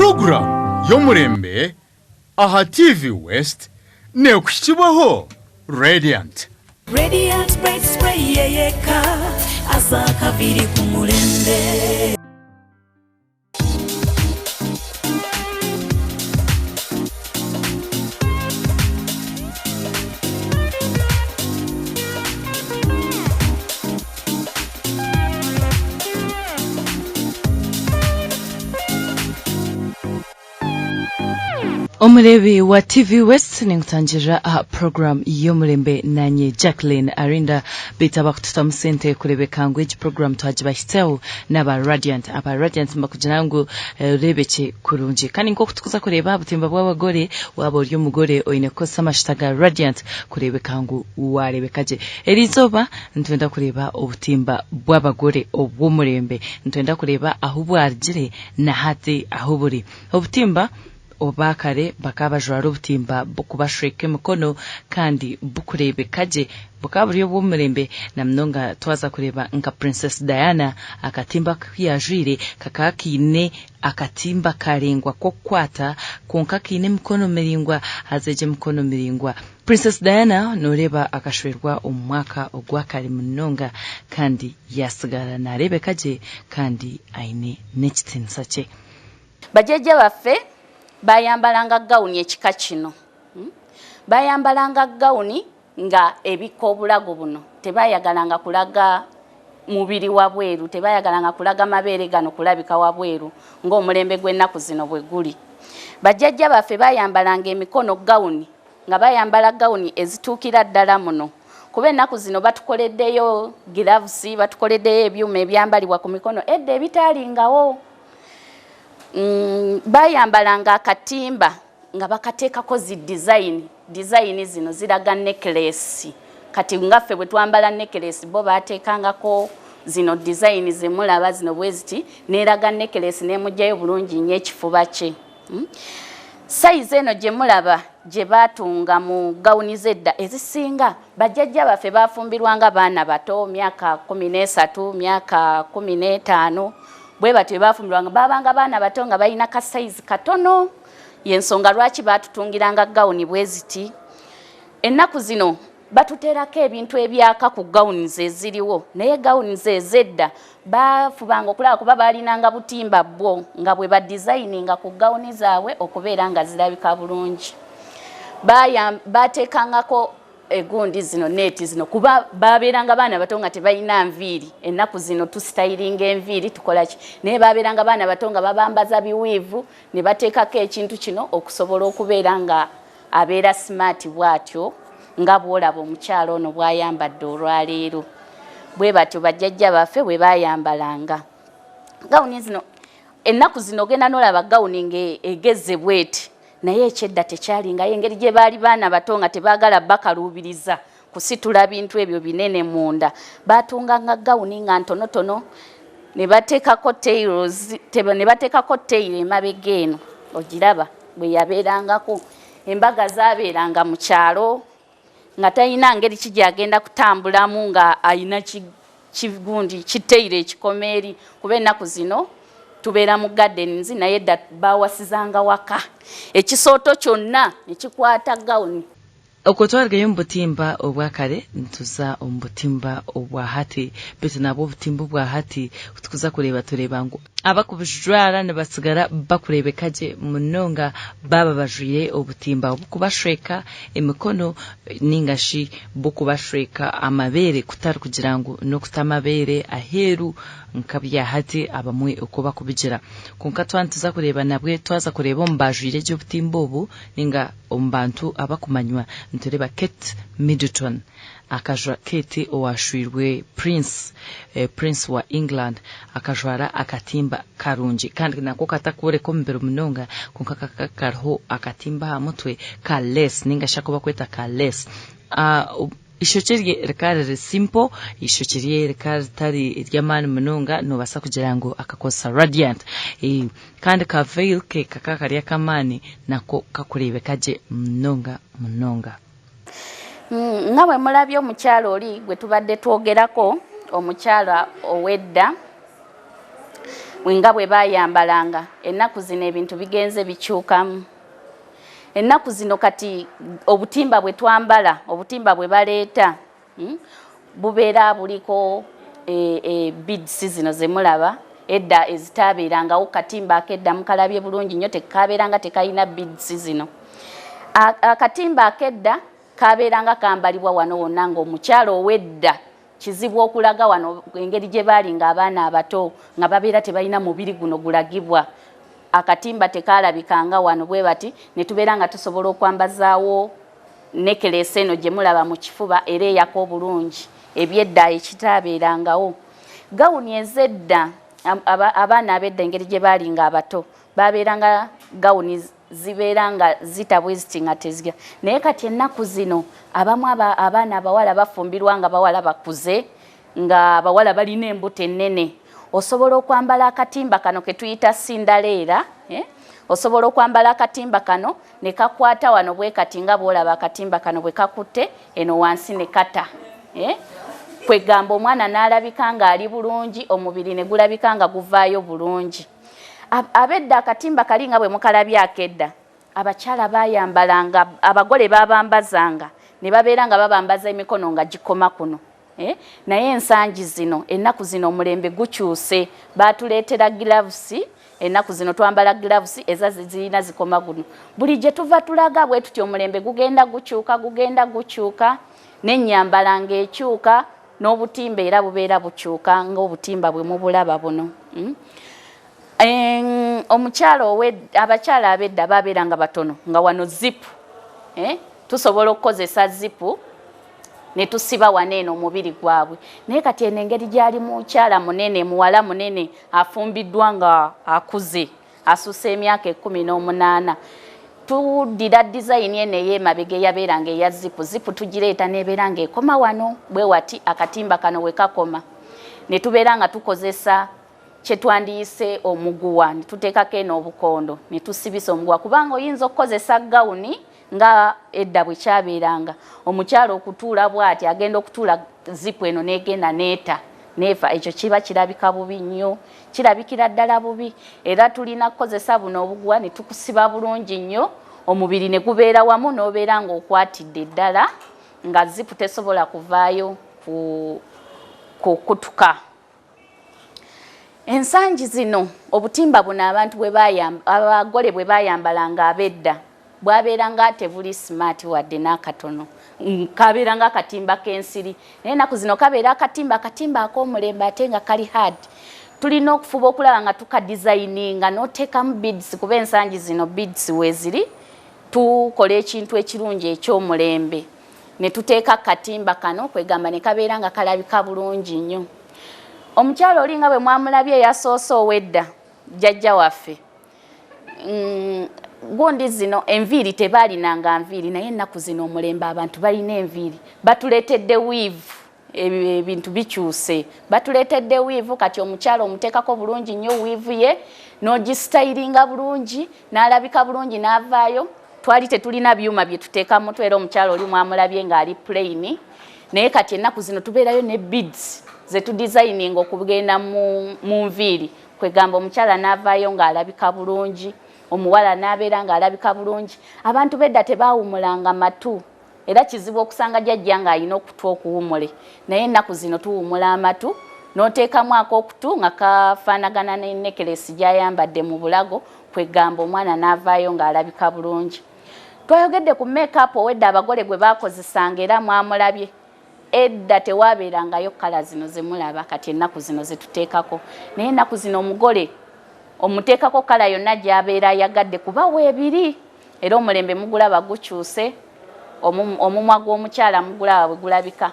program y'omurembe aha TV West nekushyirwaho Radiant Bright Spray yeyeka asaka biri ku murembe. Omulebi wa TV West ningutangira aha program y'omurembe nanye Jacqueline Arinda bitaba kututamusente kurebeka ngo iki program twagibashitseho n'aba Radiant mbakujana ngo rebeke kurungi kandi nko kutukuza kureba butimba bw'abagore wabo uri umugore oine ko samashtaga Radiant kurebeka ngo warebekaje erizoba ntwenda kureba obutimba bw'abagore obw'omurembe ntwenda kureba aho bwargire na hati aho buri obutimba obakare bakabajwara obutimba bukubashweka emikono kandi bukurebekaje bukaburiyo bw'omurembe na mnonga twaza kureba nka Princess Diana akatimba kiyajwire kakakine akatimba karengwa ko kwata konka kine mikono miringwa hazeje mikono miringwa Princess Diana noreba akashwerwa umwaka ogwakare mnonga kandi yasigara narebekaje kandi aine nekitinsa cye bajeje baffe bayambalanga gauni ekika kino bayambalanga gauni nga ebiko obulago buno tebayagalanga kulaga mubiri wabweru tebayagalanga kulaga mabere gano kulabika wabweru ng'omulembe gw'ennaku zino bwe guli bajjajja baffe bayambalanga emikono gauni nga bayambala gauni ezituukira ddala muno kuba ennaku zino batukoleddeyo gloves batukoleddeyo ebyuma ebyambalibwa ku mikono edda ebitaalingawo bayambalanga akatimba nga bakateekako design zino ziraga necklace kati ngaffe bwe twambala necklace bo bateekangako zino design zemulaba zino bweziti neraga necklace nemujjayo bulungi nnyo ekifuba kye size eno gye mulaba gye batunga mu gauni zedda ezisinga bajjajja baffe bafumbirwanga baana bato myaka 13 myaka 15 bwe batwe bafumbirwanga babanga baana bato nga balina ka size katono yensonga lwaki batutungiranga gauni bweziti ennaku zino batuterako ebintu ebyaka ku gauni zeziriwo naye gauni zezedda bafubanga okulaba kuba balinanga butimba bwo nga bwe ba designinga ku gauni zaabwe okubeera nga zirabika bulungi bateekangako egundi zino neti zino kuba baberanga baana bato nga tebalina nviiri ennaku zino tustylinga enviiri tukolaki naye baberanga baana bato nga babambaza biwiivu ne bateekako ekintu kino okusobola okubeera nga abeera smart bwatyo nga bwolaba omukyalo ono bwayambadde olwaleero bwe batyo bajjajja baffe bwe bayambalanga gauni zino ennaku zino genda nolaba gauni ng'egezze bweti naye ekyedda tekyalinga engeri gye baali baana bato nga tebaagala bakaluubiriza kusitula bintu ebyo binene munda batunganga gauni nga ntonotono ne bateekako tailo emabega eno ogiraba bwe yabeerangako embaga zaabeeranga mu kyalo nga talina ngeri kijagenda kutambulamu nga ayina kigundi kiteire ekikomeeri kuba ennaku zino tubeera mu gardens naye dda bawasizanga waka ekisooto kyonna ekikwata gauni okutwargayo omubutimba obwakare ntuza omubutimba obwa hati betu nabwo obutimba obwa hati tukuza tureba ngo abakubujwara ne basigara bakurebekaje munonga baba bajwiye obutimba obukubashweka emikono ningashi bukubashweka amabere kutari kugira ngo no kutamabere aheru nkabya hati abamwe okuba kubigira konka twantuza kureba nabwe twaza kureba ombajwire je obutimba obu ninga ombantu abakumanywa ntureba Kate Middleton akajwa Kate owashwirwe Prince wa England akajwara akatimba karungi kandi nako katakure ko mbere munonga konka kakariho akatimba ha mutwe ka lace ninga shakoba kweta ka lace ishokirye rikari simple ishokirye rikari tari iryamani munonga no basa kugira ngo akakosa Radiant kandi ka veil ke kakakari akamani nako kakurebekaje munonga nawe mulabye omukyalo oli gwe tubadde twogerako omukyala owedda nga bwe bayambalanga. Ennaku zino ebintu bigenze bikyukamu. Ennaku zino kati obutimba bwe twambala, obutimba bwe baleeta bubeera buliko beads zino ze mulaba. Edda ezitabeerangawo katimba akedda mukalabye bulungi nnyo tekabeeranga tekayina beads zino. Akatimba akedda kabeeranga kambalibwa wano wonna ng'omukyalo ow'edda kizibu okulaga wano engeri gye baali ng'abaana abato nga babeera tebalina mubiri guno gulagibwa. Akatimba tekalabikanga wano bwe bati ne tubeera nga tusobola okwambazaawo necklace eno gye mulaba mu kifuba era eyako obulungi. Ebyedda ekitaabeerangawo. Gawuni ezedda abaana abedda engeri gye baali ng'abato babeeranga gawuni zibeera nga zitabwe ziti nga tezigya. Naye kati ennaku zino abamu abaana abawala bafumbirwa nga bawala bakuze nga abawala balina embuto ennene. Osobola okwambala akatimba kano ke tuyita sindaleera. Osobola okwambala akatimba kano ne kakwata wano bwe kati nga bw'olaba akatimba kano bwe kakutte eno wansi ne kata. Kwegamba omwana n'alabika nga ali bulungi, omubiri ne gulabika nga guvaayo bulungi. Abedda akatimba kali nga bwe mukalabye akedda. Abakyala bayambalanga, abagole babambazanga ne babeera nga babambaza emikono nga gikoma kuno. Naye ensangi zino, ennaku zino omulembe gukyuse. Baatuleetera gloves, ennaku zino twambala gloves eza zirina zikoma guno. Buli gye tuva tulaga bwe tutyo omulembe gugenda gukyuka, n'ennyambala ng'ekyuka, n'obutimba era bubeera bukyuka ng'obutimba bwe mubulaba buno. Abakyala abedda babeeranga batono nga wano zipu. Tusobola okukozesa zipu ne tusiba wano eno omubiri gwabwe. Naye kati eno engeri gyali mukyala munene, muwala munene afumbiddwa nga akuze, asusse emyaka 18. Tudira design eno ey'emabega eyabeeranga eya zipu. Zipu tugireeta n'ebeera ng'ekoma wano bwe wati akatimba kano we kakoma. Ne tubeera nga tukozesa kye twandiyise omuguwa, ne tuteekako eno obukondo ne tusibisa omuguwa kubanga oyinza okukozesa gawuni nga edda bwe kyabeeranga. Omukyalo okutuula bw'ati agenda okutuula zipu eno n'egenda neefa. Ekyo kiba kirabika bubi nnyo, kirabikira ddala bubi. Era tulina kukozesa buno obuguwa ne tukusiba bulungi nnyo, omubiri ne gubeera wamu n'obeera ng'okwatidde ddala nga zipu tesobola kuvaayo kukutuka. Ensangi zino obutimba buno abantu abagole bwe bayambalanga abedda bwabeeranga tebuli smart wadde n'akatono. Kabeeranga akatimba k'ensiri. Naye ennaku zino kabeera akatimba ak'omulembe ate nga kali hard. Tulina okufuba okulaba nga tukadesigninga n'oteekamu beads kuba ensangi zino beads weeziri. Tukola ekintu ekirungi eky'omulembe. Ne tuteeka akatimba kano kwegamba ne kabeera nga kalabika bulungi nnyo. Omukyalo oli nga bwe mwamulabye yasoose ow'edda jjajja waffe. Gundi zino enviiri tebaalinanga nviiri naye ennaku zino omulembe abantu balina enviiri. Batuleetedde weave, ebintu bikyuse. Batuleetedde weave kati omukyalo omuteekako bulungi nnyo weave ye n'ogistayiringa bulungi n'alabika bulungi n'avaayo. Twali tetulina byuma bye tuteeka mu mutwe era omukyalo oli mwamulabye ng'ali plain. Naye kati ennaku zino tubeerayo ne beads ze tudesigninga okugenda mu nviiri kwegamba omukyala n'avaayo ng'alabika bulungi. Omuwala n'abeera ng'alabika bulungi. Abantu bedda tebaawumulanga matu era kizibu okusanga jjajja ng'alina okutu okuwumule. Naye ennaku zino tuwumula amatu n'oteekamu ak'okutu nga kafaanagana ne necklace gy'ayambadde mu bulago kwegamba omwana n'avaayo ng'alabika bulungi. Twayogedde ku make-up owedda abagole gwe baakozesanga era mwamulabye. Edda tewaabeerangayo kala zino ze mulaba kati ennaku zino ze tuteekako. Naye ennaku zino omugole omuteekako kala yonna gy'abeera ayagadde kuba weebiri. Era omulembe mugulaba gukyuse, omumwa gw'omukyala mugulaba bwe gulabika.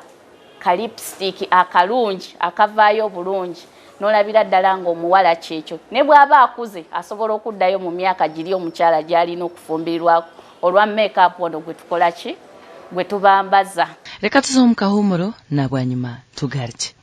Ka lipstick akalungi akavaayo bulungi. N'olabira ddala ng'omuwala kyekyo. Ne bw'aba akuze asobola okuddayo mu myaka giri omukyala gy'alina okufumbirirwako olwa make-up ono gwe tukola ki? Gwe tubambaza. Leka tuze mu kahumuro na bwanyuma tugarye.